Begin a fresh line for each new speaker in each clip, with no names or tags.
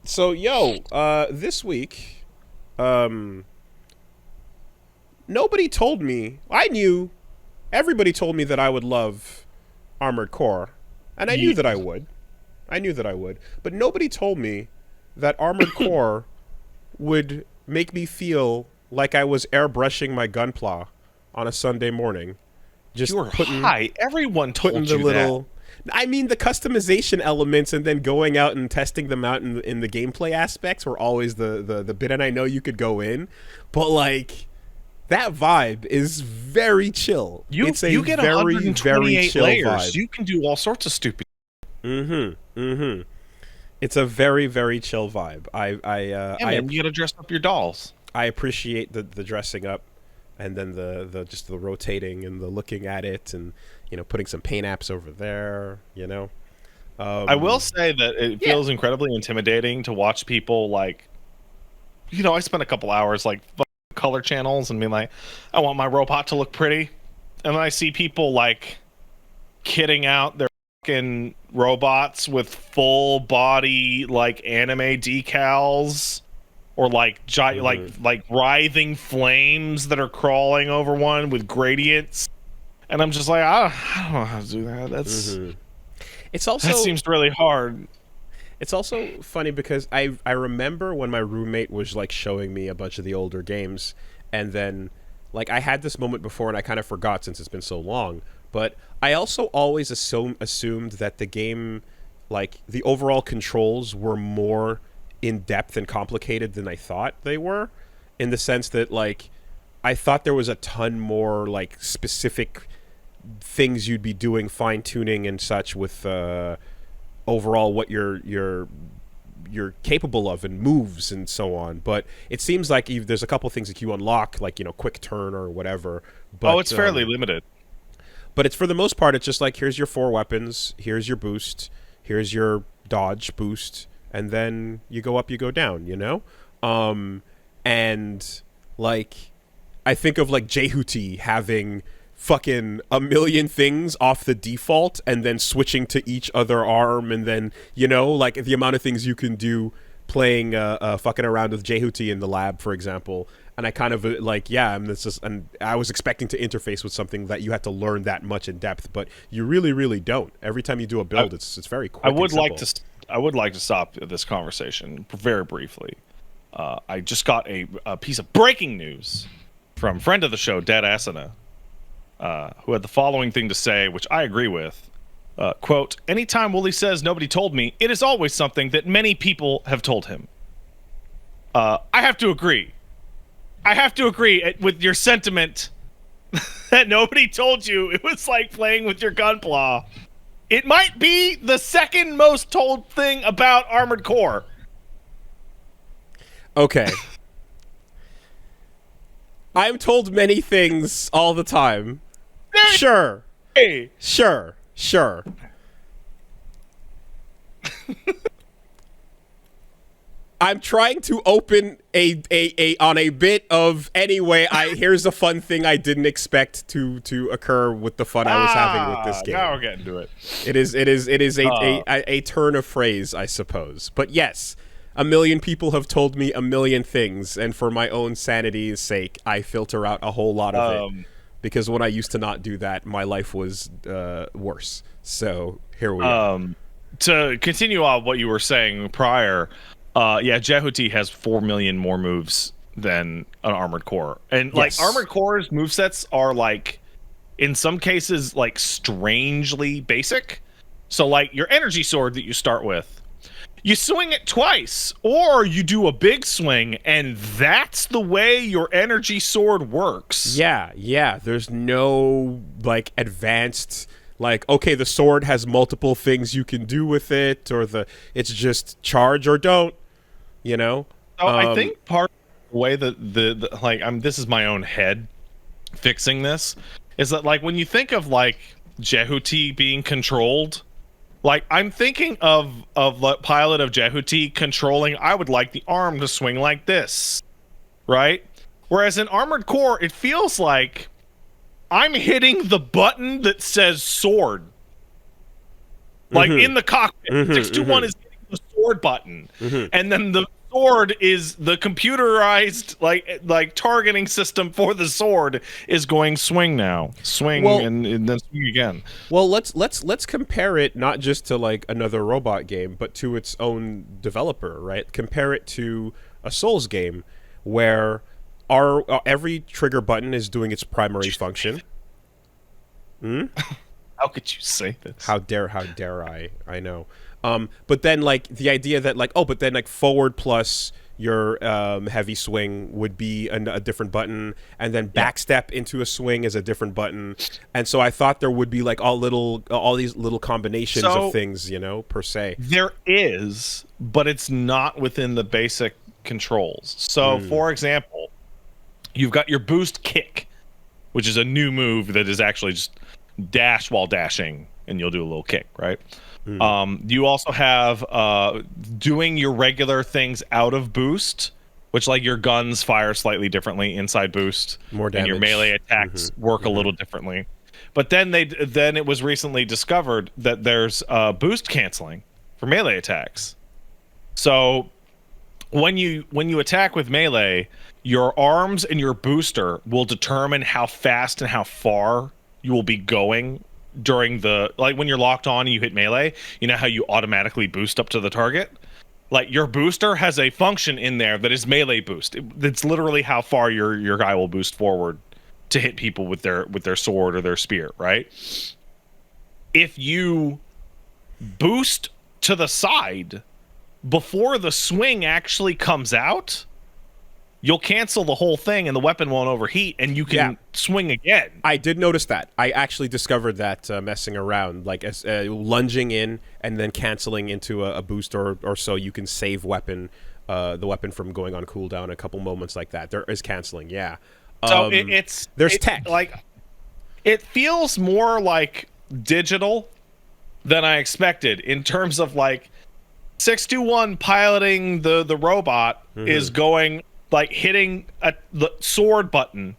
So, this week, um, nobody told me. I knew everybody told me that I would love Armored Core, and I knew
You,
that I would. I knew that I would, but nobody told me that Armored Core would make me feel like I was airbrushing my gunpla on a Sunday morning,
you
just
were high. Everyone
putting
told
the
you that.
little. I mean, the customization elements and then going out and testing them out in the gameplay aspects were always the bit, and I know you could go in, but like that vibe is very chill.
You
It's a
you get
very, very
128
chill
layers.
vibe.
You can do all sorts of stupid.
Mm-hmm. Mm-hmm. It's a very, very chill vibe.
Yeah, man, you got to dress up your dolls.
I appreciate the dressing up, and then the just the rotating and the looking at it, and putting some paint apps over there.
I will
Um,
say that it
yeah.
feels incredibly intimidating to watch people like. I spent a couple hours like color channels and being like, I want my robot to look pretty, and then I see people like kitting out their fucking robots with full body like anime decals or like
Mm-hmm.
like writhing flames that are crawling over one with gradients, and I'm just like, I don't know how to do that.
Mm-hmm. It's
That
also
seems really hard.
it's also funny because I remember when my roommate was like showing me a bunch of the older games, and then like I had this moment before and I kind of forgot since it's been so long. But I also always assumed that the game, like the overall controls, were more in depth and complicated than I thought they were, in the sense that like I thought there was a ton more like specific things you'd be doing, fine tuning and such with overall what you're capable of and moves and so on. But it seems like there's a couple things that you unlock, like quick turn or whatever.
Oh, it's
But
fairly limited.
it's for the most part, it's just like here's your four weapons, here's your boost, here's your dodge boost, and then you go up, you go down. And like I think of like Jehuti having fucking a million things off the default and then switching to each other arm, and then like the amount of things you can do playing fucking around with Jehuti in the lab, for example. And I kind of like, yeah, and I was expecting to interface with something that you had to learn that much in depth, but you really, really don't. Every time you do a
I,
build, it's very
I
quick and
would like
simple.
to. I would like to stop this conversation very briefly. I just got a piece of breaking news from friend of the show, Dad Asana, who had the following thing to say, which I agree with. Quote, anytime Woolie says nobody told me, it is always something that many people have told him. I have to agree. I have to agree with your sentiment that nobody told you it was like playing with your gunpla. It might be the second most told thing about Armored Core.
Okay. I'm told many things all the time. Sure.
Hey,
Sure. Sure. I'm trying to open a on a bit of anyway. Here's a fun thing I didn't expect to occur with the fun I was having with this
now
game.
we're getting to it.
It is
Uh,
a turn of phrase, I suppose. But yes, a million people have told me a million things, and for my own sanity's sake, I filter out a whole lot of it,
um,
because when I used to not do that, my life was worse. So here we are.
um, to continue on what you were saying prior, yeah, Jehuti has 4 million more moves than an Armored Core. And like
Yes.
Armored Core's movesets are like in some cases like strangely basic. So like your energy sword that you start with, you swing it twice or you do a big swing, and that's the way your energy sword works.
Yeah, yeah. There's no like advanced like okay, the sword has multiple things you can do with it, or it's just charge or don't, you know?
So I
Um
think part of the way that the like I'm this is my own head fixing this is that like when you think of like Jehuti being controlled, like I'm thinking of the pilot of Jehuti controlling, I would like the arm to swing like this, right? Whereas in Armored Core, it feels like I'm hitting the button that says sword. Like
mhm.
in the cockpit,
Mhm.
621
Mhm.
is hitting the sword button, and then the sword is the computerized like targeting system for the sword is going swing now, swing,
Well,
and then swing again.
Well, let's compare it not just to like another robot game, but to its own developer, right? Compare it to a Souls game where our every trigger button is doing its primary function.
How could you say this?
How dare I? I know. But then like the idea that like but then like forward plus your heavy swing would be a different button, and then backstep into a swing is a different button. And so I thought there would be like all these little combinations of things, per se.
There is, but it's not within the basic controls. So for example, you've got your boost kick, which is a new move that is actually just dash while dashing, and you'll do a little kick, right? You also have doing your regular things out of boost, which like your guns fire slightly differently inside boost,
more damage,
and your melee attacks work a little differently. But then it was recently discovered that there's boost canceling for melee attacks. So when you attack with melee, your arms and your booster will determine how fast and how far you will be going during the, like when you're locked on and you hit melee, you know how you automatically boost up to the target? Like your booster has a function in there that is melee boost. It's literally how far your guy will boost forward to hit people with their sword or their spear, right? If you boost to the side before the swing actually comes out, you'll cancel the whole thing and the weapon won't overheat and you can swing again.
I did notice that. I actually discovered that messing around, like lunging in and then canceling into a boost or so you can save the weapon from going on cooldown a couple moments like that. There is canceling, yeah.
So
there's tech.
Like, it feels more like digital than I expected in terms of like 621 piloting the robot is going like hitting the sword button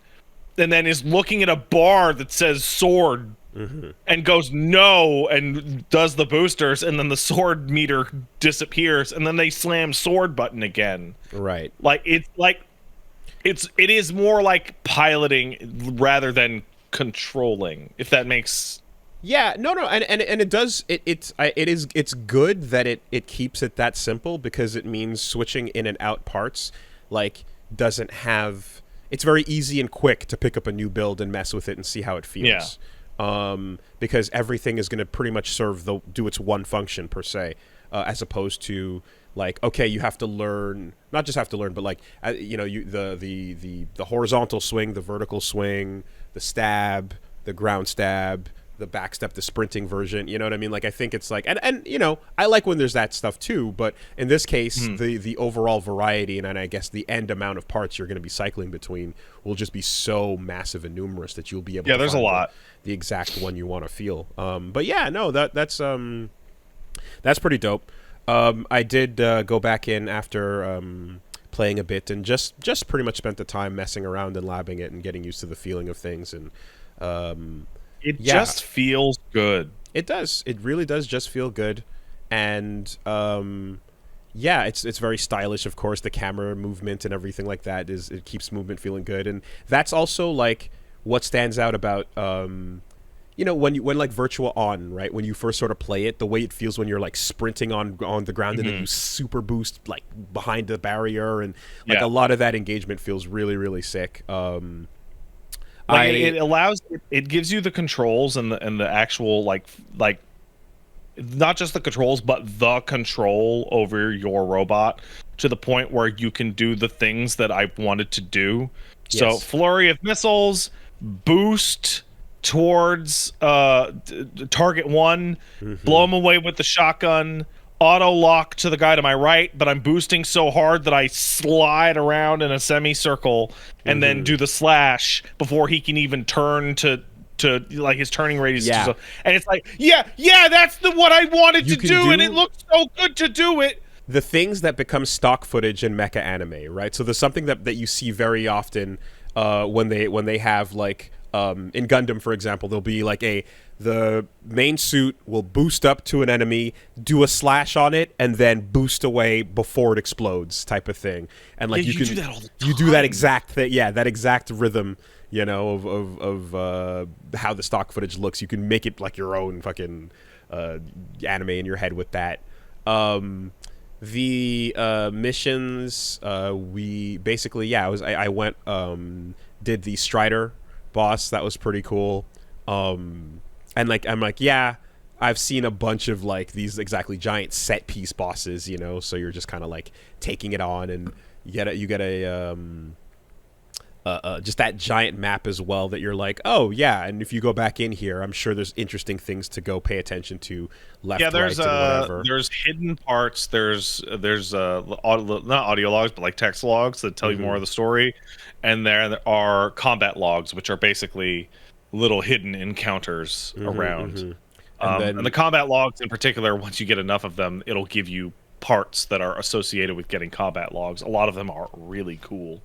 and then is looking at a bar that says sword and goes no and does the boosters, and then the sword meter disappears and then they slam sword button again.
Right.
Like it is more like piloting rather than controlling, if that makes.
Yeah, no, and it does. It's good that it keeps it that simple, because it means switching in and out parts like doesn't have. It's very easy and quick to pick up a new build and mess with it and see how it feels. Yeah. Because everything is going to pretty much do its one function per se, as opposed to like, okay, you have to learn, not just have to learn, but like the horizontal swing, the vertical swing, the stab, the ground stab, the backstep, the sprinting version, you know what I mean? Like, I think it's like, and I like when there's that stuff too, but in this case, the overall variety and I guess the end amount of parts you're going to be cycling between will just be so massive and numerous that you'll be able to
there's
find
a lot.
The exact one you want to feel. But yeah, no, that's pretty dope. I did go back in after playing a bit and just pretty much spent the time messing around and labbing it and getting used to the feeling of things, and
it just feels good.
It does. It really does just feel good. And it's very stylish, of course. The camera movement and everything like that it keeps movement feeling good. And that's also like what stands out about when like Virtua On, right? When you first sort of play it, the way it feels when you're like sprinting on the ground and then you super boost like behind the barrier, and like a lot of that engagement feels really, really sick.
It gives you the controls and the actual like not just the controls but the control over your robot to the point where you can do the things that I wanted to do. Yes. So flurry of missiles, boost towards target one, blow him away with the shotgun, auto lock to the guy to my right, but I'm boosting so hard that I slide around in a semicircle and then do the slash before he can even turn to like his turning radius. And it's like, that's what I wanted to do, and it looks so good to do it.
The things that become stock footage in mecha anime, right? So there's something that you see very often when they have like in Gundam, for example, there'll be like the main suit will boost up to an enemy, do a slash on it, and then boost away before it explodes, type of thing. And like
Yeah,
you can
do that all the
you do that
time.
exact thing, yeah, that exact rhythm, you know, of how the stock footage looks. You can make it like your own fucking anime in your head with that. The missions, we basically, yeah, I went, did the Strider boss. That was pretty cool. And like I'm like, yeah, I've seen a bunch of like these exactly giant set piece bosses, you know, so you're just kind of like taking it on, and you get a just that giant map as well that you're like, oh yeah, and if you go back in here, I'm sure there's interesting things to go pay attention to, left,
Yeah, there's
right, and whatever.
there's hidden parts. There's not audio logs, but like text logs that tell you more of the story, and there are combat logs, which are basically little hidden encounters around. And the combat logs in particular, once you get enough of them, it'll give you parts that are associated with getting combat logs. A lot of them are really cool.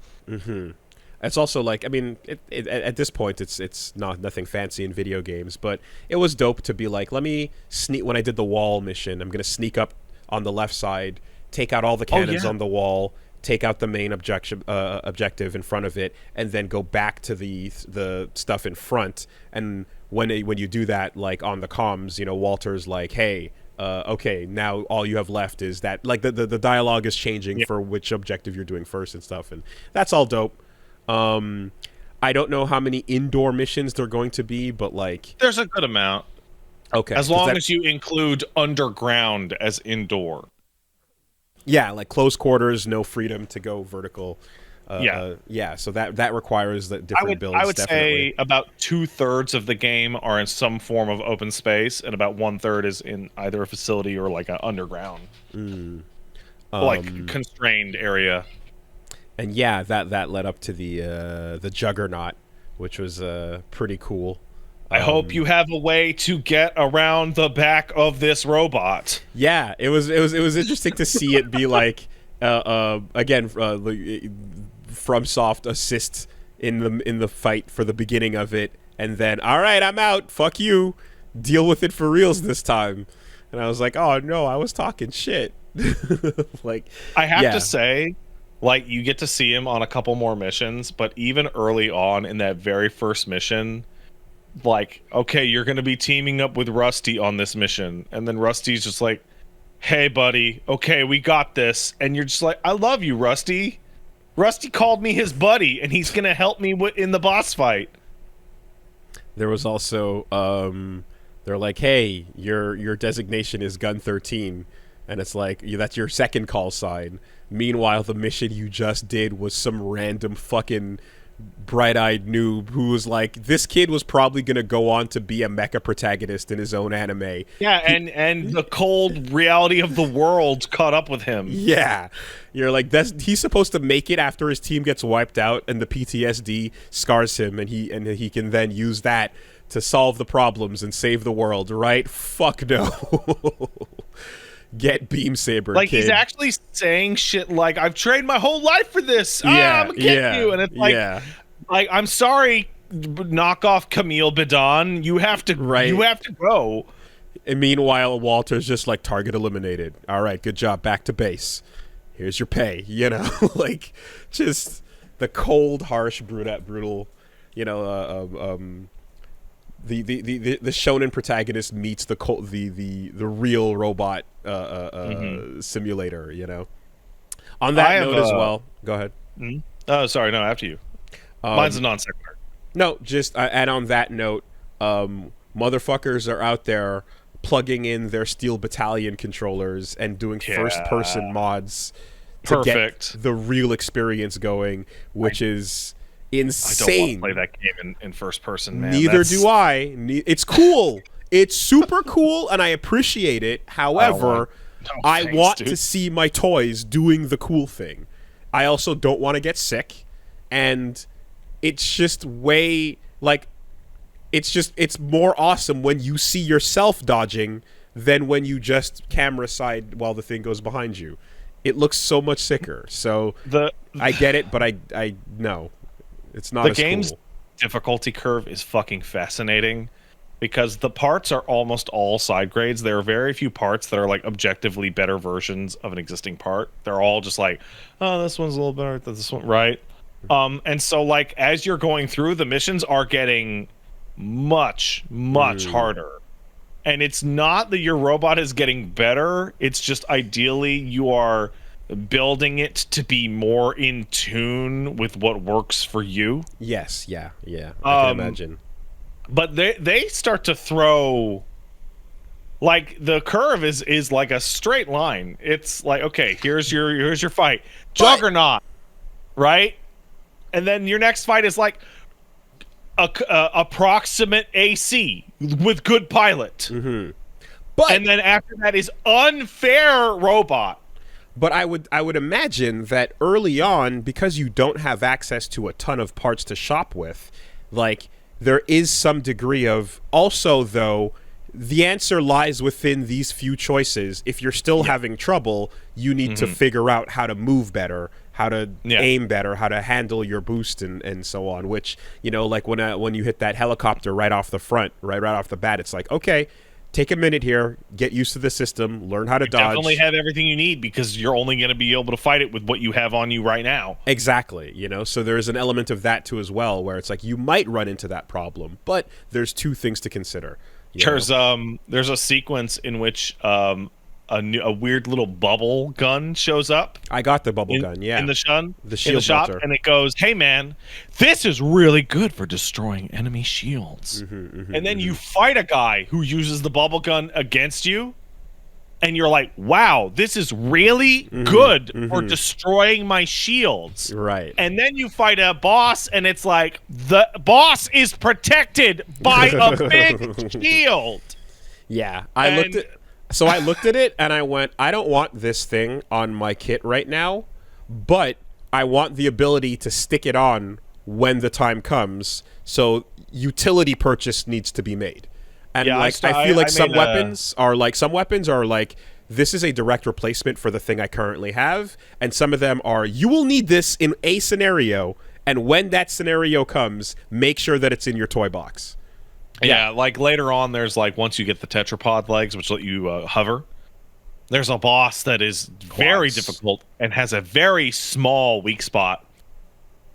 It's also like, I mean, at this point, it's not nothing fancy in video games, but it was dope to be like, let me sneak. When I did the wall mission, I'm gonna sneak up on the left side, take out all the cannons on the wall, take out the main objective in front of it, and then go back to the stuff in front. And when you do that, like on the comms, you know, Walter's like, hey. Okay, now all you have left is that, like, the dialogue is changing for which objective you're doing first and stuff, and that's all dope. I don't know how many indoor missions there are going to be, but like
there's a good amount.
Okay,
as long as you include underground as indoor.
Yeah, like close quarters, no freedom to go vertical.
Yeah.
So that requires the different builds.
I would
definitely
say about 2/3 of the game are in some form of open space, and about 1/3 is in either a facility or like an underground, like constrained area.
And yeah, that led up to the Juggernaut, which was pretty cool.
I hope you have a way to get around the back of this robot.
Yeah, it was interesting to see it be like again FromSoft assist in the fight for the beginning of it, and then all right, I'm out. Fuck you. Deal with it for reals this time. And I was like, oh no, I was talking shit. Like,
I have to say, like, you get to see him on a couple more missions, but even early on in that very first mission, like, okay, you're going to be teaming up with Rusty on this mission. And then Rusty's just like, hey, buddy, okay, we got this. And you're just like, I love you, Rusty. Rusty called me his buddy, and he's going to help me in the boss fight.
There was also, they're like, hey, your designation is Gun 13. And it's like, that's your second call sign. Meanwhile, the mission you just did was some random fucking bright-eyed noob who was like, this kid was probably going to go on to be a mecha protagonist in his own anime.
Yeah, and the cold reality of the world caught up with him.
Yeah. You're like, he's supposed to make it after his team gets wiped out, and the PTSD scars him, and he can then use that to solve the problems and save the world, right? Fuck no. Get Beam Saber,
like,
kid.
He's actually saying shit like, I've trained my whole life for this. I'm gonna get you. And it's like, like, I'm sorry, knockoff Camille Bidon. You have to go.
And meanwhile, Walter's just like, target eliminated. All right, good job. Back to base. Here's your pay. You know, like, just the cold, harsh, brutal, you know, the shonen protagonist meets the real robot simulator, you know. On that note as well, go ahead.
Oh, sorry, no, after you. Mine's a non sequitur.
No, just and on that note, motherfuckers are out there plugging in their Steel Battalion controllers and doing first-person mods to get the real experience going, which is insane.
I don't want to play that game in first person, man.
Neither do I. It's cool. It's super cool, and I appreciate it. However, I want to see my toys doing the cool thing. I also don't want to get sick, and it's just way, like, it's more awesome when you see yourself dodging than when you just camera side while the thing goes behind you. It looks so much sicker. So I get it, but I know. It's not as cool.
difficulty curve is fucking fascinating because the parts are almost all side grades. There are very few parts that are like objectively better versions of an existing part. They're all just like, oh, this one's a little better than this one, right? And so like as you're going through, the missions are getting much harder. And it's not that your robot is getting better, it's just ideally you are building it to be more in tune with what works for you.
Yes, yeah. I can imagine.
But they start to throw, like, the curve is like a straight line. It's like, okay, here's your fight, Juggernaut, right? And then your next fight is like approximate AC with good pilot.
But
and then after that is unfair robot.
But I would imagine that early on, because you don't have access to a ton of parts to shop with, like, there is some degree of, also though, the answer lies within these few choices. If you're still having trouble, you need to figure out how to move better, how to aim better, how to handle your boost, and so on. Which, you know, like when you hit that helicopter right off the front, right off the bat, it's like, okay, take a minute here, get used to the system, learn how to dodge.
Definitely have everything you need because you're only going to be able to fight it with what you have on you right now.
Exactly, you know, so there's an element of that too as well, where it's like you might run into that problem, but there's two things to consider.
There's a sequence in which a weird little bubble gun shows up.
I got the bubble gun, yeah.
In the shop,
melter.
And it goes, hey man, this is really good for destroying enemy shields. And then you fight a guy who uses the bubble gun against you, and you're like, wow, this is really good for destroying my shields.
Right.
And then you fight a boss, and it's like, the boss is protected by a big shield.
Yeah. I looked at it, and I went, I don't want this thing on my kit right now, but I want the ability to stick it on when the time comes, so utility purchase needs to be made. And I feel like some weapons are like, this is a direct replacement for the thing I currently have, and some of them are, you will need this in a scenario, and when that scenario comes, make sure that it's in your toy box.
Yeah, like later on, there's like, once you get the tetrapod legs, which let you hover, there's a boss that is very difficult and has a very small weak spot,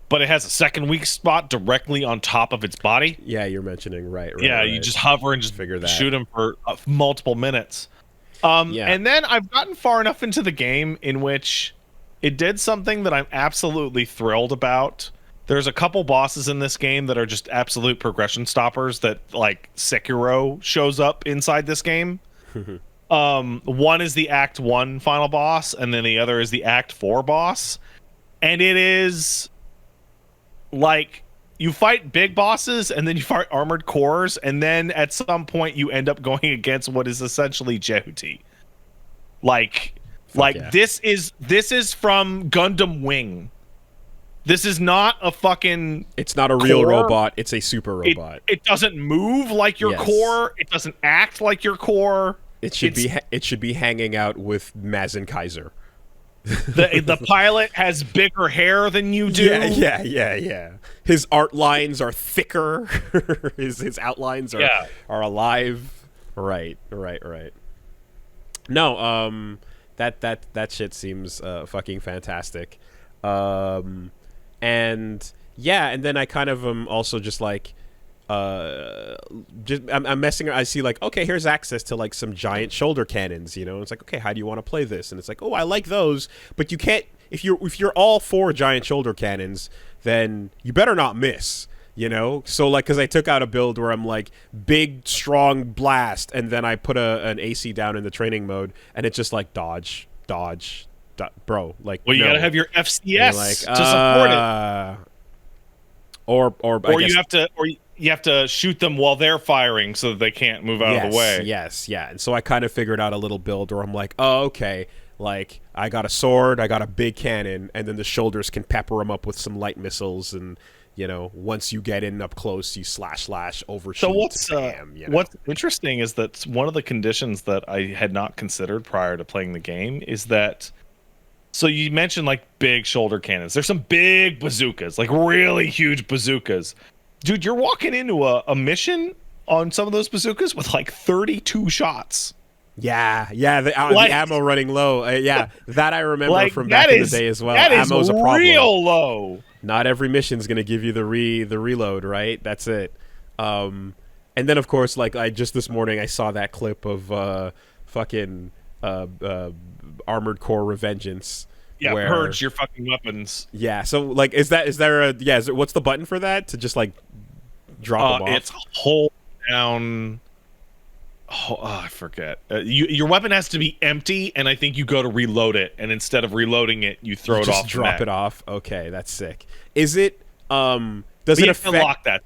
but it has a second weak spot directly on top of its body.
Yeah, you're mentioning, right.
You just hover and just shoot him for multiple minutes. And then I've gotten far enough into the game in which it did something that I'm absolutely thrilled about. There's a couple bosses in this game that are just absolute progression stoppers that, like, Sekiro shows up inside this game. One is the Act 1 final boss, and then the other is the Act 4 boss. And it is, like, you fight big bosses, and then you fight armored cores, and then at some point you end up going against what is essentially Jehuti. This is from Gundam Wing. This is not a fucking...
It's not a real robot. It's a super robot.
It doesn't move like your core. It doesn't act like your core.
It should be hanging out with Mazen Kaiser.
The pilot has bigger hair than you do.
Yeah. His art lines are thicker. his outlines are alive. Right. No, that shit seems fucking fantastic. And then I kind of am also just like, I'm messing around. I see like, okay, here's access to like some giant shoulder cannons, you know. It's like, okay, how do you want to play this? And it's like, oh, I like those, but you can't, if you're all for giant shoulder cannons, then you better not miss, you know. So like, because I took out a build where I'm like big strong blast, and then I put an AC down in the training mode, and it's just like dodge, bro. Like,
well, you gotta have your FCS like, to support it. Or you have to shoot them while they're firing so that they can't move out of the way.
Yes. And so I kind of figured out a little build where I'm like, oh, okay, like I got a sword, I got a big cannon, and then the shoulders can pepper them up with some light missiles, and you know, once you get in up close, you slash overshoot.
So what's interesting is that one of the conditions that I had not considered prior to playing the game is that. So you mentioned like big shoulder cannons. There's some big bazookas, like really huge bazookas. dude, you're walking into a mission on some of those bazookas with like 32 shots.
Yeah, the
Like,
ammo running low. Yeah, that I remember
like
from
that
back in the
is
day as well.
that is
Ammo's a problem.
real low.
Not every mission's gonna give you the reload, right? That's it. And then of course, like I just this morning I saw that clip of fucking Armored Core Revengeance.
Yeah,
where,
purge your fucking weapons.
Yeah, so like, is there what's the button for that to just like drop them off?
It's hold down. Oh, I forget. Your weapon has to be empty, and I think you go to reload it, and instead of reloading it, you throw it
just
off.
Drop it off. Okay, that's sick. Is it? Does it affect?
Lock that.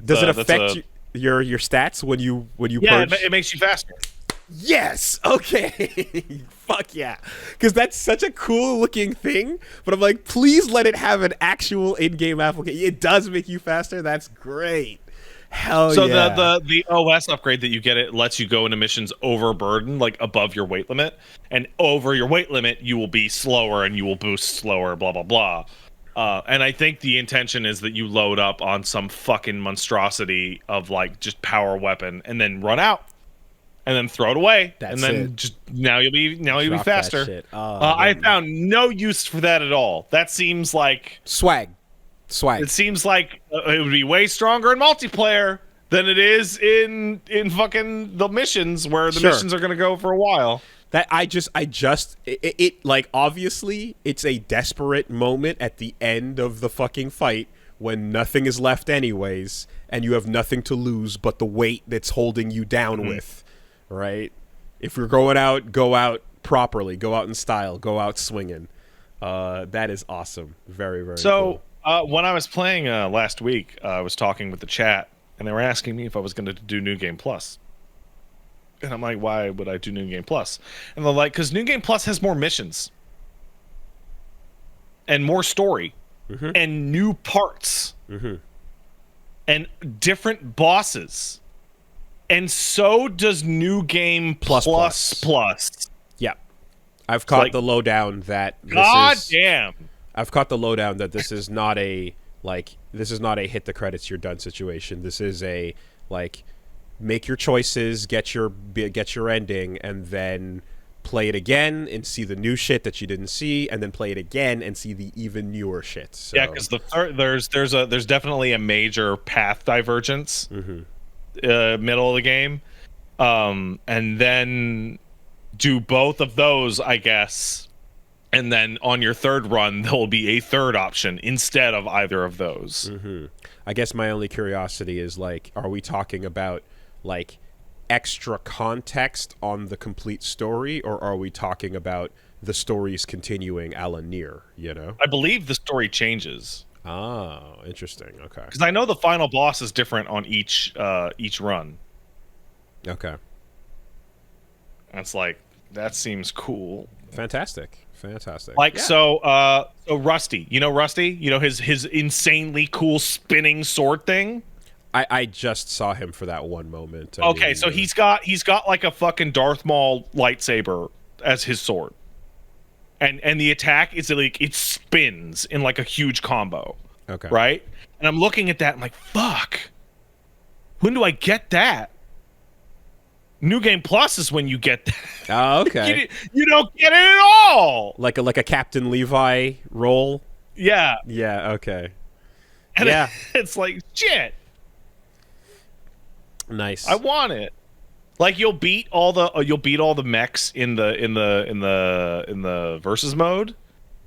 Does it affect your stats when you purge?
Yeah, it makes you faster.
Yes. Okay. Fuck yeah. Because that's such a cool looking thing. But I'm like, please let it have an actual in-game application. It does make you faster. That's great. Hell
so
yeah.
So the OS upgrade that you get, it lets you go into missions overburdened, like above your weight limit, and over your weight limit you will be slower and you will boost slower. Blah blah blah. And I think the intention is that you load up on some fucking monstrosity of like just power weapon and then run out. And then throw it away,
That's
and then
it.
just now you'll be
Drop
faster.
that shit.
I found no use for that at all. That seems like
swag.
It seems like it would be way stronger in multiplayer than it is in fucking the missions, where the missions are going to go for a while.
That it like, obviously it's a desperate moment at the end of the fucking fight when nothing is left anyways, and you have nothing to lose but the weight that's holding you down with. Right? If you're going out, go out properly. Go out in style. Go out swinging. That is awesome. Very, very cool.
When I was playing last week, I was talking with the chat, and they were asking me if I was going to do New Game Plus. And I'm like, why would I do New Game Plus? And they're like, because New Game Plus has more missions. And more story.
Mm-hmm.
And new parts.
Mm-hmm.
And different bosses. And so does New Game Plus.
Yeah. I've caught the lowdown that I've caught the lowdown that this is not a hit the credits you're done situation. This is a like make your choices, get your ending, and then play it again and see the new shit that you didn't see, and then play it again and see the even newer shit. So.
Yeah, because there's definitely a major path divergence.
Mm-hmm.
Middle of the game, and then do both of those, I guess, and then on your third run there will be a third option instead of either of those.
Mm-hmm. I guess my only curiosity is like, are we talking about like extra context on the complete story, or are we talking about the story's continuing a la Nier, you know?
I believe the story changes.
Oh, interesting. Okay.
Because I know the final boss is different on each run.
Okay.
That's like, that seems cool.
Fantastic.
Like, yeah. So Rusty, you know Rusty? You know his insanely cool spinning sword thing?
I just saw him for that one moment.
So he's got like a fucking Darth Maul lightsaber as his sword. And the attack is like, it spins in like a huge combo.
Okay.
Right? And I'm looking at that, I'm like, fuck. When do I get that? New Game Plus is when you get that.
Oh, okay.
you don't get it at all.
Like a Captain Levi role?
Yeah.
Yeah, okay.
And yeah. It's like, shit.
Nice.
I want it. Like, you'll beat all the mechs in the versus mode,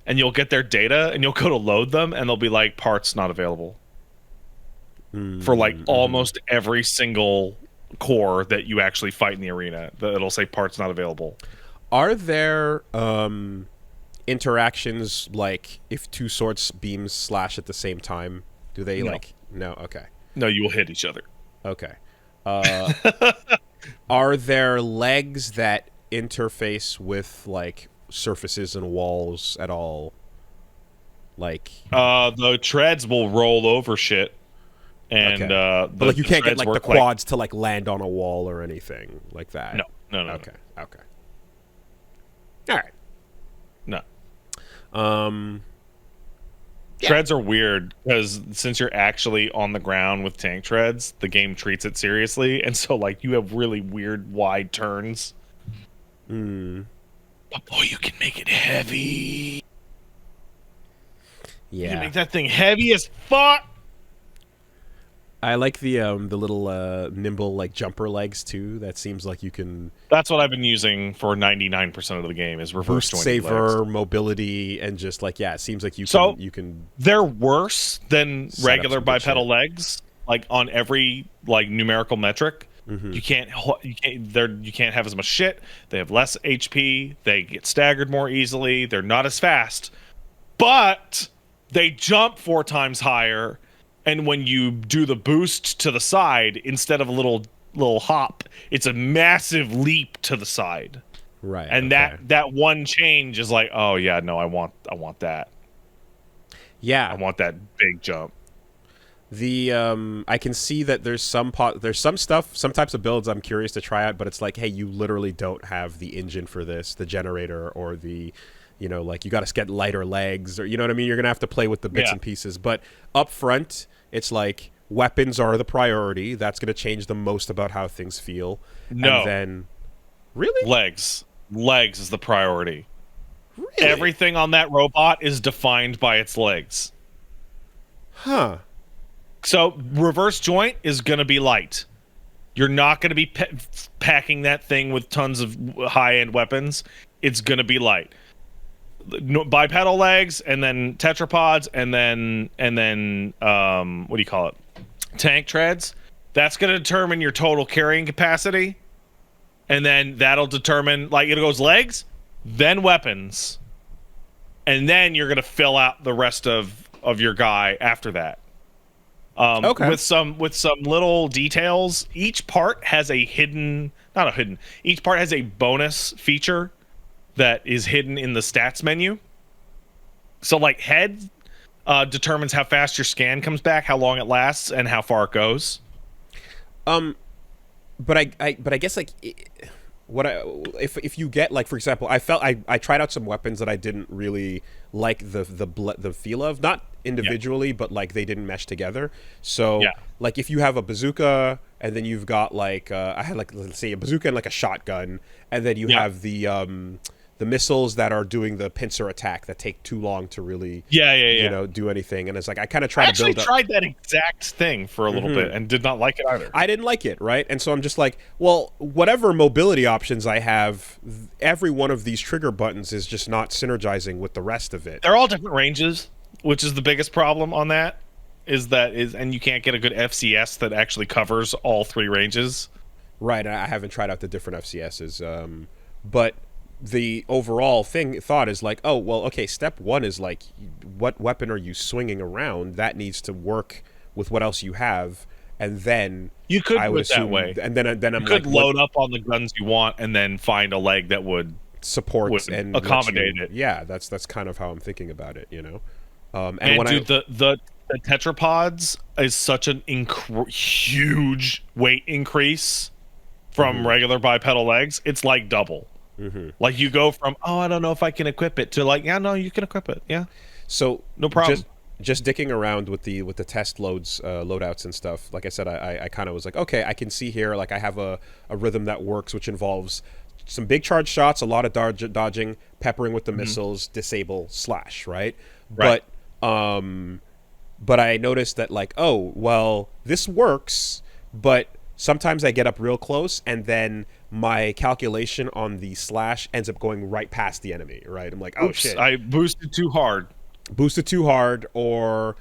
and you'll get their data, and you'll go to load them, and they'll be like, parts not available. For like almost every single core that you actually fight in the arena, it'll say parts not available.
Are there interactions like if two swords beams slash at the same time? Do they no? Okay.
No, you will hit each other.
Okay. Are there legs that interface with like surfaces and walls at all? Like
the treads will roll over shit, and
but like you can't get like the quads to like land on a wall or anything like that.
No.
Okay. All right.
No.
Yeah.
Treads are weird because since you're actually on the ground with tank treads, the game treats it seriously, and so like you have really weird wide turns.
Hmm.
But boy, you can make it heavy. You can
Yeah.
make that thing heavy as fuck.
I like the little nimble like jumper legs too. That seems like you can
That's what I've been using for 99% of the game is reverse
boost
jointed legs.
saver mobility and just like yeah, it seems like
So
you can
they're worse than
set up
regular
some good shit.
bipedal legs, like on every like numerical metric.
Mhm.
You can't have as much shit. They have less HP. They get staggered more easily. They're not as fast, but they jump 4 times higher. And when you do the boost to the side, instead of a little hop, it's a massive leap to the side.
Right.
And
okay.
that one change is like, oh yeah, no, I want that.
Yeah.
I want that big jump.
The I can see that there's some stuff, some types of builds I'm curious to try out, but it's like, hey, you literally don't have the engine for this, the generator or the, you know, like you got to get lighter legs or you know what I mean. You're gonna have to play with the bits and pieces, but up front, it's like weapons are the priority. That's gonna change the most about how things feel.
No,
And then, really,
legs is the priority.
really,
Everything on that robot is defined by its legs.
huh?
So reverse joint is going to be light. You're not going to be packing that thing with tons of high-end weapons. It's going to be light. Bipedal legs, and then tetrapods, and then what do you call it? Tank treads. That's going to determine your total carrying capacity, and then that'll determine like it goes legs, then weapons, and then you're going to fill out the rest of your guy after that.
Okay.
With some little details. Each part has each part has a bonus feature that is hidden in the stats menu. So like head determines how fast your scan comes back, how long it lasts, and how far it goes.
But I guess like if you get like for example, I tried out some weapons that I didn't really like the feel of, not individually, but like they didn't mesh together. So like if you have a bazooka and then you've got like I had like let's say a bazooka and like a shotgun, and then you have the missiles that are doing the pincer attack that take too long to really you know do anything, and it's like I kind of tried to build up.
Tried that exact thing for a little bit and did not like it either.
I didn't like it, right? And so I'm just like, well, whatever mobility options I have, every one of these trigger buttons is just not synergizing with the rest of it.
They're all different ranges, which is the biggest problem on that. And you can't get a good FCS that actually covers all 3 ranges.
Right, I haven't tried out the different FCSs, but the overall thought is like, oh, well, okay, step 1 is like, what weapon are you swinging around? That needs to work with what else you have, and then
you could
I
do
would
it that way.
And then I'm
you could load up on the guns you want, and then find a leg that would
support and
accommodate it.
Yeah, that's kind of how I'm thinking about it, you know.
And when dude, the tetrapods is such an huge weight increase from regular bipedal legs. It's like double. Like you go from I don't know if I can equip it to like no, you can equip it. Yeah.
So
no problem.
Just dicking around with the test loadouts and stuff. Like I said, I kind of was like, okay, I can see here like I have a rhythm that works, which involves some big charge shots, a lot of dodging, peppering with the missiles, disable, slash, right? But I noticed that like, oh, well, this works, but sometimes I get up real close and then my calculation on the slash ends up going right past the enemy, right? I'm like, oh,
oops,
shit.
I boosted too hard, or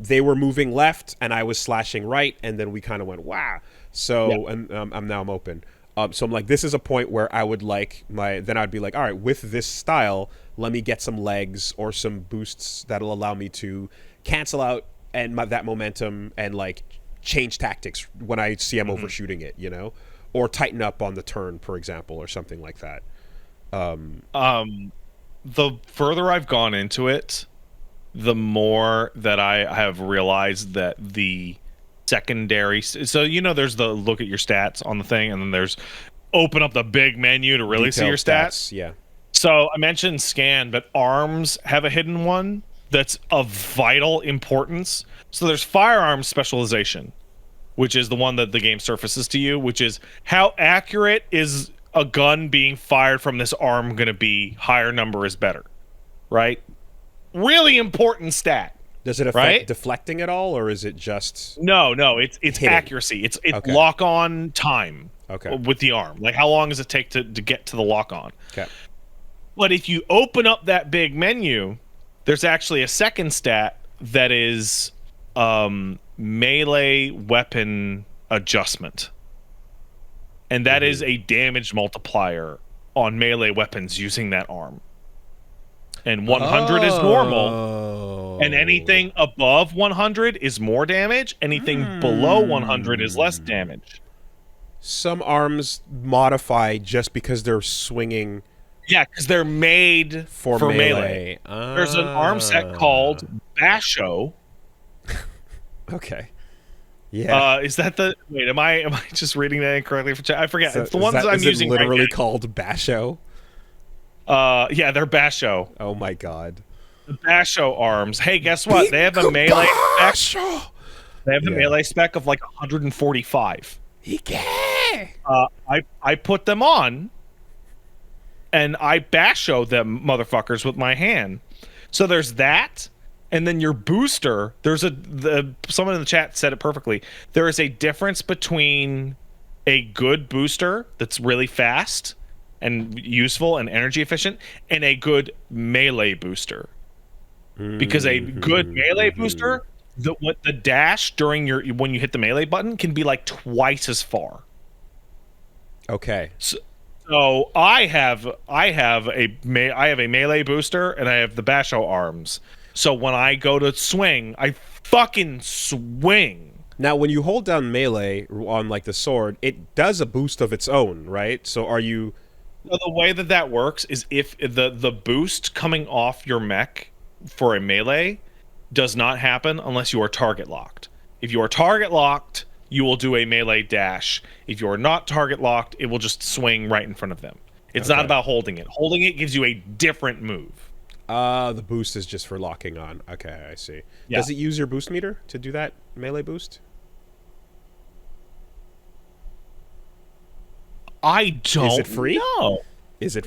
they were moving left and I was slashing right, and then we kind of went, wow. So, and I'm open. So I'm like, this is a point where I would like then I'd be like, all right, with this style, let me get some legs or some boosts that'll allow me to cancel out and that momentum and like change tactics when I see I'm overshooting it, you know, or tighten up on the turn, for example, or something like that. The further I've gone into it, the more that I have realized that the secondary, so you know there's the look at your stats on the thing, and then there's open up the big menu to really see your stats.
Yeah.
So I mentioned scan, but arms have a hidden one. that's of vital importance. So there's firearm specialization, which is the one that the game surfaces to you, which is how accurate is a gun being fired from this arm going to be? Higher number is better, right? Really important stat.
Does it affect deflecting at all, or is it just
No, it's
hitting?
accuracy. It's
Okay.
lock on time.
Okay.
With the arm. Like, how long does it take to get to the lock on?
Okay.
But if you open up that big menu, there's actually a second stat that is melee weapon adjustment. And that is a damage multiplier on melee weapons using that arm. And 100 is normal. And anything above 100 is more damage. Anything below 100 is less damage.
Some arms modify just because they're swinging.
Yeah, because they're made for melee. There's an arm set called Basho.
Okay. Yeah.
Is that the? Wait, am I just reading that incorrectly? I forget.
So
it's the ones I'm using.
Is it literally
right
called Basho?
Yeah, they're Basho.
Oh my god.
The Basho arms. Hey, guess what? They have a melee spec. They have a melee spec of like 145. I put them on, and I Basho them motherfuckers with my hand. So there's that, and then your booster. Someone in the chat said it perfectly. There is a difference between a good booster that's really fast and useful and energy efficient, and a good melee booster. Because a good melee booster, the dash during when you hit the melee button can be like twice as far.
Okay.
So I have a melee booster, and I have the Basho arms. So when I go to swing, I fucking swing.
Now, when you hold down melee on like the sword, it does a boost of its own, right? So are you?
So the way that works is if the boost coming off your mech for a melee does not happen unless you are target locked. If you are target locked, you will do a melee dash. If you are not target locked, it will just swing right in front of them. It's not about holding it. Holding it gives you a different move.
The boost is just for locking on. Okay, I see. Yeah. Does it use your boost meter to do that melee boost?
I don't.
Is it free?
No.
Is it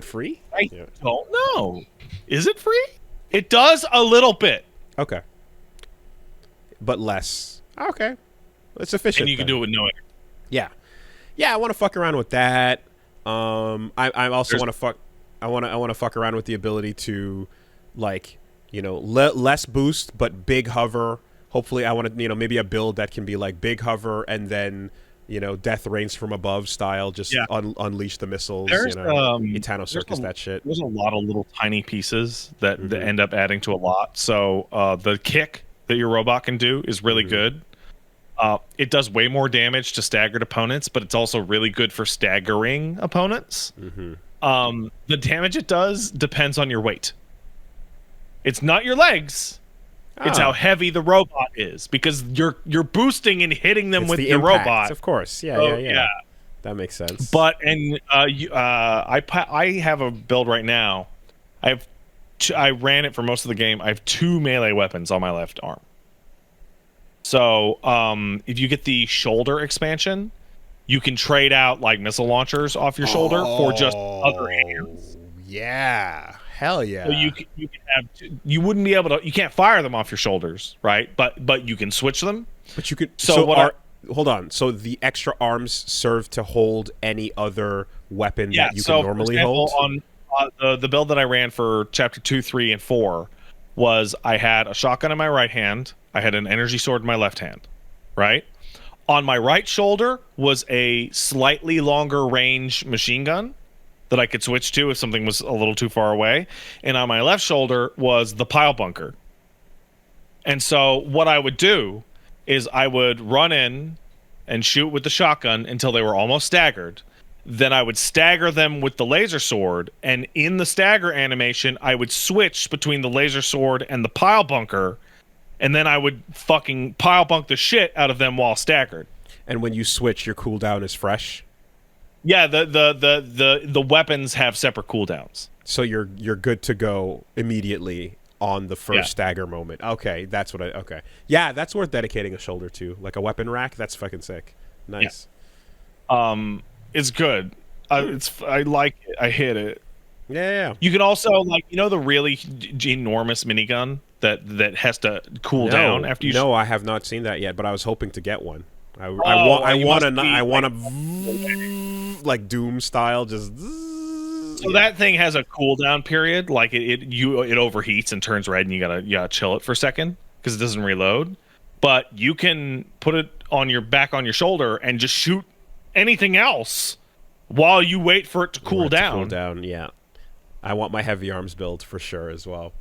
free?
I don't know. Is it free? It does a little bit.
Okay. But less. Okay. It's efficient.
And you can do it with no energy.
Yeah. Yeah, I want to fuck around with that. I also want to fuck. I want to fuck around with the ability to, like, less boost but big hover. Hopefully, I want to maybe a build that can be like big hover and then death rains from above style. Just unleash the missiles.
There's
Etano Circus that shit.
There's a lot of little tiny pieces that end up adding to a lot. So the kick that your robot can do is really good. It does way more damage to staggered opponents, but it's also really good for staggering opponents. The damage it does depends on your weight. It's not your legs. It's how heavy the robot is, because you're boosting and hitting them with the robot.
Of course. Yeah. That makes sense.
But I have a build right now. I ran it for most of the game. I have 2 melee weapons on my left arm. So if you get the shoulder expansion, you can trade out like missile launchers off your shoulder for just other hands.
Yeah, hell yeah.
So you can have. You wouldn't be able to. You can't fire them off your shoulders, right? But you can switch them.
But you could. Hold on. So the extra arms serve to hold any other weapon that you can normally hold.
On the build that I ran for chapter 2, 3, and 4 was I had a shotgun in my right hand. I had an energy sword in my left hand, right? On my right shoulder was a slightly longer range machine gun that I could switch to if something was a little too far away. And on my left shoulder was the pile bunker. And so what I would do is I would run in and shoot with the shotgun until they were almost staggered. Then I would stagger them with the laser sword. And in the stagger animation, I would switch between the laser sword and the pile bunker. And then I would fucking pile bunk the shit out of them while staggered.
And when you switch, your cooldown is fresh?
Yeah, the weapons have separate cooldowns.
So you're good to go immediately on the first stagger moment. Okay, that's what I. Okay, yeah, that's worth dedicating a shoulder to, like a weapon rack. That's fucking sick. Nice.
It's good. I like it. I hit it.
Yeah.
You can also like the really enormous minigun that has to cool down after you.
No, I have not seen that yet, but I was hoping to get one. I
you
want
must be,
a like Doom style just.
So that thing has a cooldown period. Like it overheats and turns red, and you gotta chill it for a second because it doesn't reload. But you can put it on your back on your shoulder and just shoot anything else while you wait for it to cool down.
Cool down, yeah. I want my heavy arms build for sure as well.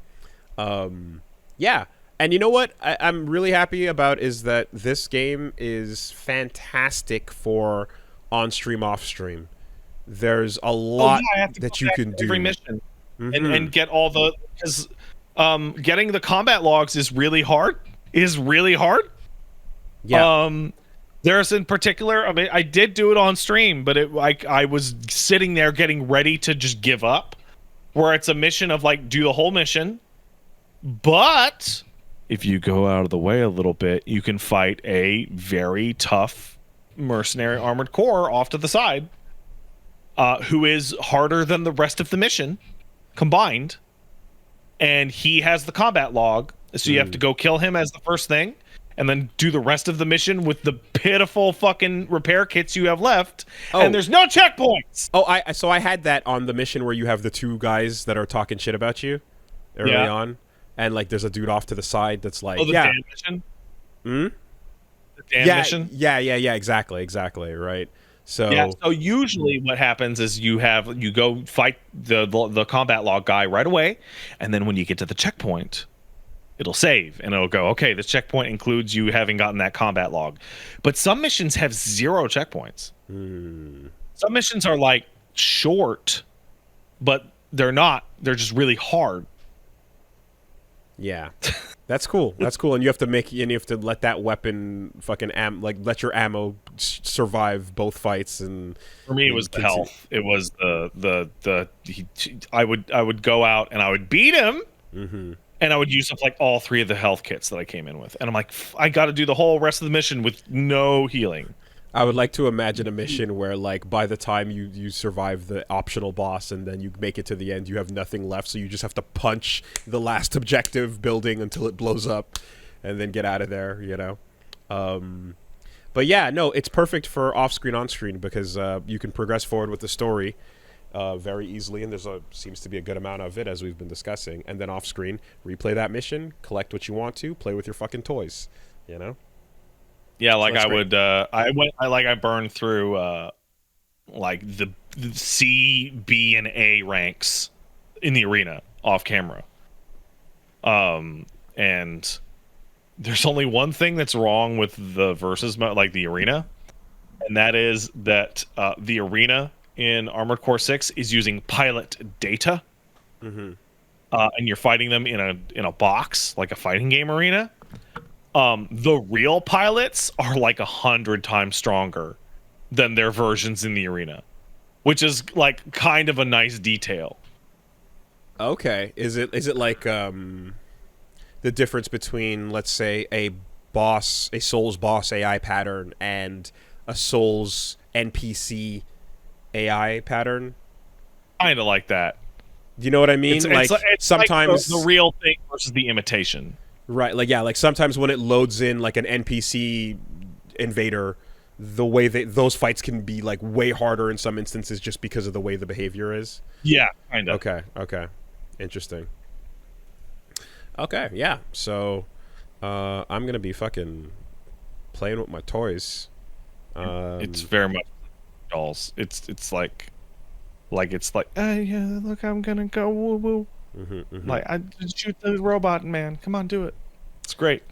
Yeah. And you know what I'm really happy about is that this game is fantastic for on-stream, off-stream. There's a lot that you can do.
Every mission and get all the... Because getting the combat logs is really hard.
Yeah.
There's in particular... I mean, I did do it on stream, but I was sitting there getting ready to just give up. Where it's a mission of, like, do the whole mission. But... if you go out of the way a little bit, you can fight a very tough mercenary armored core off to the side, who is harder than the rest of the mission combined. And he has the combat log, so you have to go kill him as the first thing, and then do the rest of the mission with the pitiful fucking repair kits you have left. And there's no checkpoints.
So I had that on the mission where you have the two guys that are talking shit about you early on. And, like, there's a dude off to the side that's like...
the Dan mission? The Dan mission?
Yeah, exactly, right. So
usually what happens is you go fight the combat log guy right away, and then when you get to the checkpoint, it'll save, and it'll go, okay, this checkpoint includes you having gotten that combat log. But some missions have 0 checkpoints. Some missions are, like, short, but they're not. They're just really hard.
Yeah, that's cool. And you have to let that weapon fucking let your ammo survive both fights. And
for me, it was the health. It was I would go out and I would beat him, and I would use up like all 3 of the health kits that I came in with, and I'm like, I got to do the whole rest of the mission with no healing.
I would like to imagine a mission where, like, by the time you survive the optional boss and then you make it to the end, you have nothing left, so you just have to punch the last objective building until it blows up and then get out of there, But yeah, no, it's perfect for off-screen, on-screen, because you can progress forward with the story very easily, and seems to be a good amount of it, as we've been discussing. And then off-screen, replay that mission, collect what you want to, play with your fucking toys,
Yeah, like I burned through like the C, B, and A ranks in the arena off camera. And there's only one thing that's wrong with the versus mode, like the arena, and that is that the arena in Armored Core 6 is using pilot data, and you're fighting them in a box like a fighting game arena. The real pilots are like 100 times stronger than their versions in the arena, which is like kind of a nice detail.
Okay, is it like the difference between, let's say, a Souls boss AI pattern and a Souls NPC AI pattern?
Kind of like that.
Do you know what I mean?
It's
sometimes
like the real thing versus the imitation.
Right, like sometimes when it loads in like an NPC invader, the way those fights can be like way harder in some instances just because of the way the behavior is.
Yeah, kind of.
Okay. Interesting. Okay, yeah. So I'm going to be fucking playing with my toys.
It's very much dolls. It's like yeah, look, I'm going to go woo woo. Like, I shoot the robot, man. Come on, do it. It's great.